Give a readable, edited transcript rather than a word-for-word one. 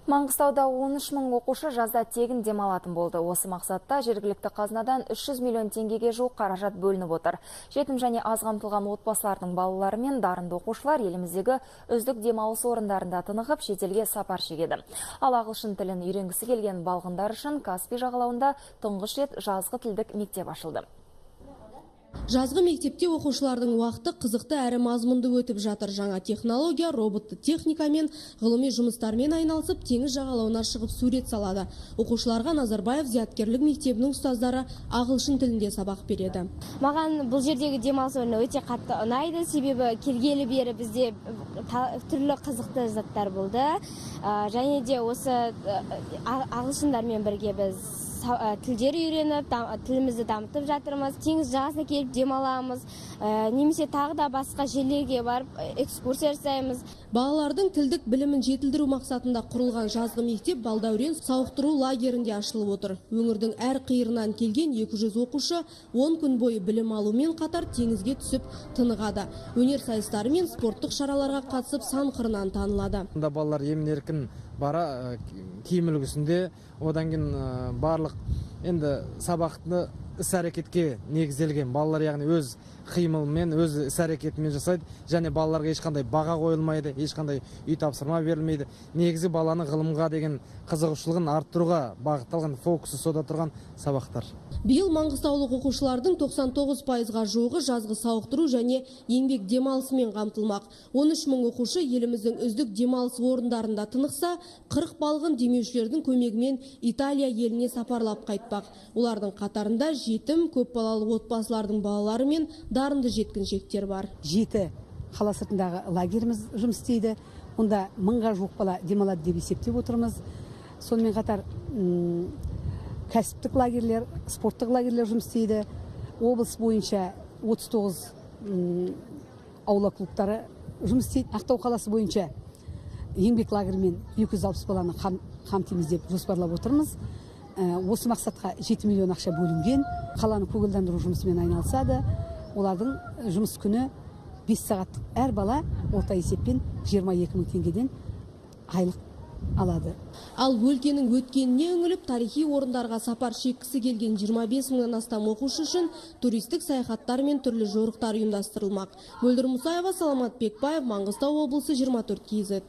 Маңғыстауда 13 мың оқушы жазда тегін демалатын болды. Осы мақсатта жергілікті қазынадан 300 миллион теңгеге жуық қаражат бөлініп отыр. Жетім және аз қамтылған отбасылардың балалары мен дарынды оқушылар еліміздегі үздік демалыс орындарында тынығып, шетелге сапар шегеді. Ал ағылшын тілін үйренгісі келген балғындар үшін Каспий жағалауында тұңғыш рет жазғы тілдік мектеп ашылды. Жазғы мектепте оқушылардың уақыты қызықты әрі мазмұнды өтіп жатыр. Жаңа технология, роботты техника мен ғылыми жұмыстармен айналысып, теңіз жағалауына шығып сурет салады. Оқушыларға Назарбаев зияткерлік мектебінің ұстаздары ағылшын тілінде сабақ береді. Маған бұл жердегі демалыс орны өте қатты ұнайды, себебі келгелі бері бізде түрлі қызықты заттар болды. Және де осы ағылшындармен бірге біз тілдер үйреніп, тілімізді дамытып жатырмыз. Теңіз жағасына келіп демаламыз, немесе тағы да басқа жерлерге барып экскурсия жасаймыз. Балалардың тілдік білімін жетілдіру мақсатында құрылған жазғы мектеп Балдәурен сауықтыру лагерінде ашылып отыр. Өңірдің әр қиырынан келген 200 оқушы 10 күн бойы білім алумен қатар теңізге түсіп тынығады. Өнер сайыстары мен спорттық шараларға қатысып сан қырынан танылады. Балалар емін-еркін бара киім үлгісінде, одан кейін барлық енді сабақты іс-әрекетке негізделген. Балалар яғни өз қимылмен, өз іс-әрекетімен жасайды, және балаларға ешқандай баға қойылмайды, ешқандай үй тапсырма берілмейді. Негізі баланы ғылымға деген қызығушылығын арттыруға бағытталған, фокусы сода тұрған сабақтар. Биыл маңғыстаулық оқушылардың 99%-ға жуығы жазғы сауықтыру және еңбек демалысымен қамтылмақ. 13 мың оқушы еліміздің үздік демалыс орындарында тынықса, 40 балғын демеушілердің көмегімен Италия еліне сапарлап қайтпақ. Олардың қатарында жетім, көпбалалы отбасылардың балалары мен дарынды жеткіншектер бар. 7 қала сыртындағы лагеріміз жұмыс істейді. Онда 1000-ға жуық бала демалады деп есептеп отырмыз. Сонымен қатар кәсіптік лагерлер, спорттық лагерлер жұмыс істейді. Облыс бойынша 39 аула клубтары жұмыс істейді. Ақтау қаласы бойынша еңбек лагерімен 260 баланы қамтимыз деп жоспарлап отырмыз. Осы мақсатқа 7 миллион ақша бөлінген. Қаланы көгалдандыру жұмысымен айналысады. Олардың жұмыс күні 5 сағаттық. Әр бала орта есеппен 22 мың теңгеден айлық алады. Ал өлкенің өткеніне үңіліп, тарихи орындарға сапар шеккісі келген 25 мыңнан астам оқушы үшін туристік саяхаттар мен түрлі жорықтар ұйымдастырылмақ. Мөлдір Мұсаева, Саламат Бекбаев, Маңғыстау облысы 24 KZ.